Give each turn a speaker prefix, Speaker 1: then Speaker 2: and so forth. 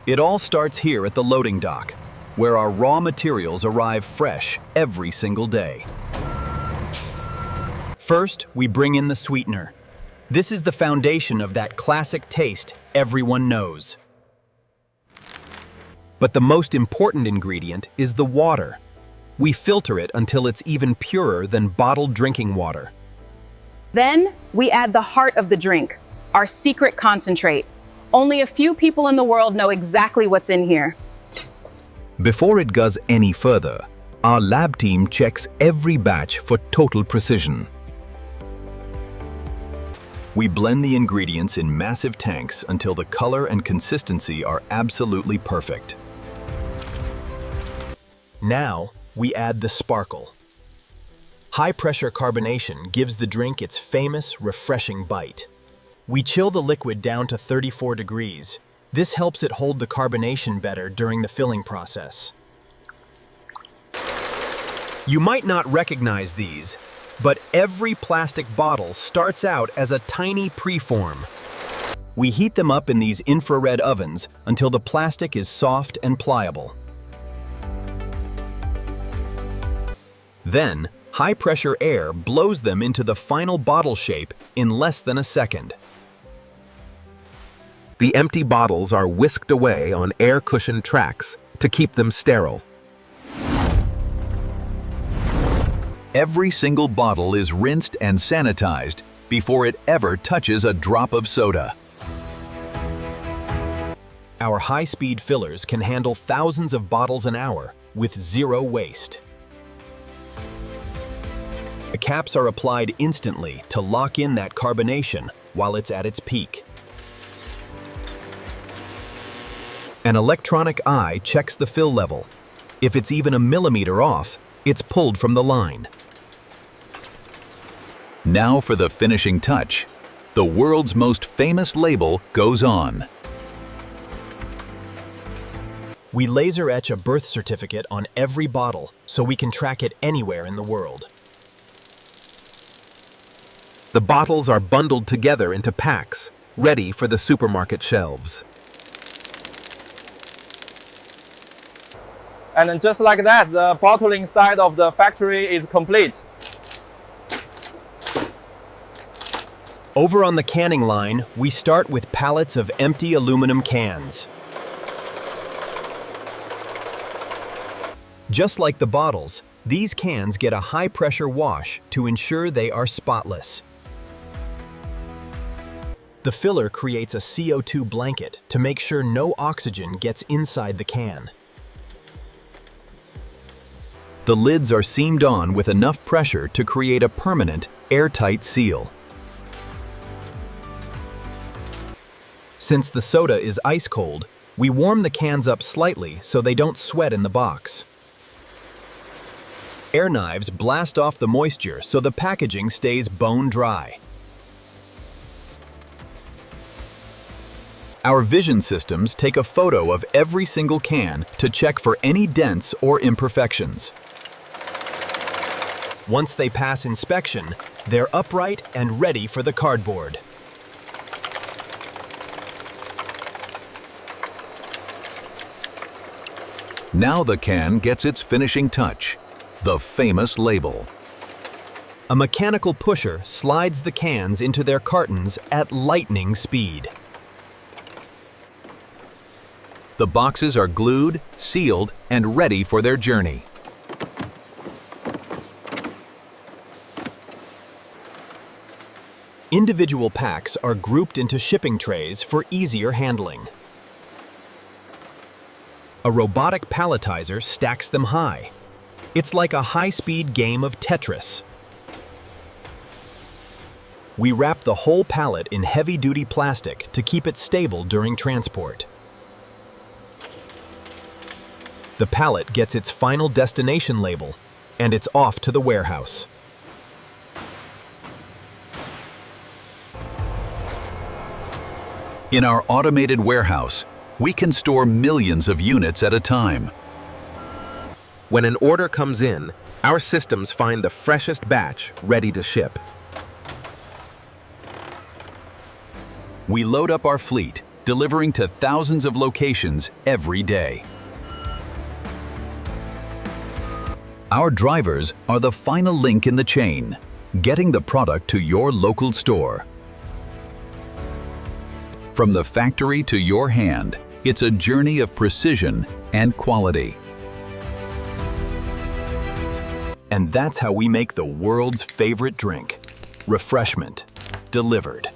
Speaker 1: It all starts here at the loading dock, where our raw materials arrive fresh every single day. First, we bring in the sweetener. This is the foundation of that classic taste everyone knows. But the most important ingredient is the water. We filter it until it's even purer than bottled drinking water.
Speaker 2: Then we add the heart of the drink, our secret concentrate. Only a few people in the world know exactly what's in here.
Speaker 1: Before it goes any further, our lab team checks every batch for total precision. We blend the ingredients in massive tanks until the color and consistency are absolutely perfect. Now, we add the sparkle. High-pressure carbonation gives the drink its famous, refreshing bite. We chill the liquid down to 34 degrees. This helps it hold the carbonation better during the filling process. You might not recognize these, but every plastic bottle starts out as a tiny preform. We heat them up in these infrared ovens until the plastic is soft and pliable. Then, high-pressure air blows them into the final bottle shape in less than a second.
Speaker 3: The empty bottles are whisked away on air-cushioned tracks to keep them sterile.
Speaker 1: Every single bottle is rinsed and sanitized before it ever touches a drop of soda. Our high-speed fillers can handle thousands of bottles an hour with zero waste. The caps are applied instantly to lock in that carbonation while it's at its peak. An electronic eye checks the fill level. If it's even a millimeter off, it's pulled from the line. Now for the finishing touch. The world's most famous label goes on. We laser etch a birth certificate on every bottle so we can track it anywhere in the world.
Speaker 3: The bottles are bundled together into packs, ready for the supermarket shelves.
Speaker 4: And just like that, the bottling side of the factory is complete.
Speaker 1: Over on the canning line, we start with pallets of empty aluminum cans. Just like the bottles, these cans get a high-pressure wash to ensure they are spotless. The filler creates a CO2 blanket to make sure no oxygen gets inside the can. The lids are seamed on with enough pressure to create a permanent, airtight seal. Since the soda is ice cold, we warm the cans up slightly so they don't sweat in the box. Air knives blast off the moisture so the packaging stays bone dry. Our vision systems take a photo of every single can to check for any dents or imperfections. Once they pass inspection, they're upright and ready for the cardboard. Now the can gets its finishing touch, the famous label. A mechanical pusher slides the cans into their cartons at lightning speed. The boxes are glued, sealed, and ready for their journey. Individual packs are grouped into shipping trays for easier handling. A robotic palletizer stacks them high. It's like a high-speed game of Tetris. We wrap the whole pallet in heavy-duty plastic to keep it stable during transport. The pallet gets its final destination label, and it's off to the warehouse. In our automated warehouse, we can store millions of units at a time.
Speaker 3: When an order comes in, our systems find the freshest batch ready to ship.
Speaker 1: We load up our fleet,
Speaker 5: delivering to thousands of locations every day. Our drivers are the final link in the chain, getting the product to your local store. From the factory to your hand, it's a journey of precision and quality.
Speaker 1: And that's how we make the world's favorite drink. Refreshment. Delivered.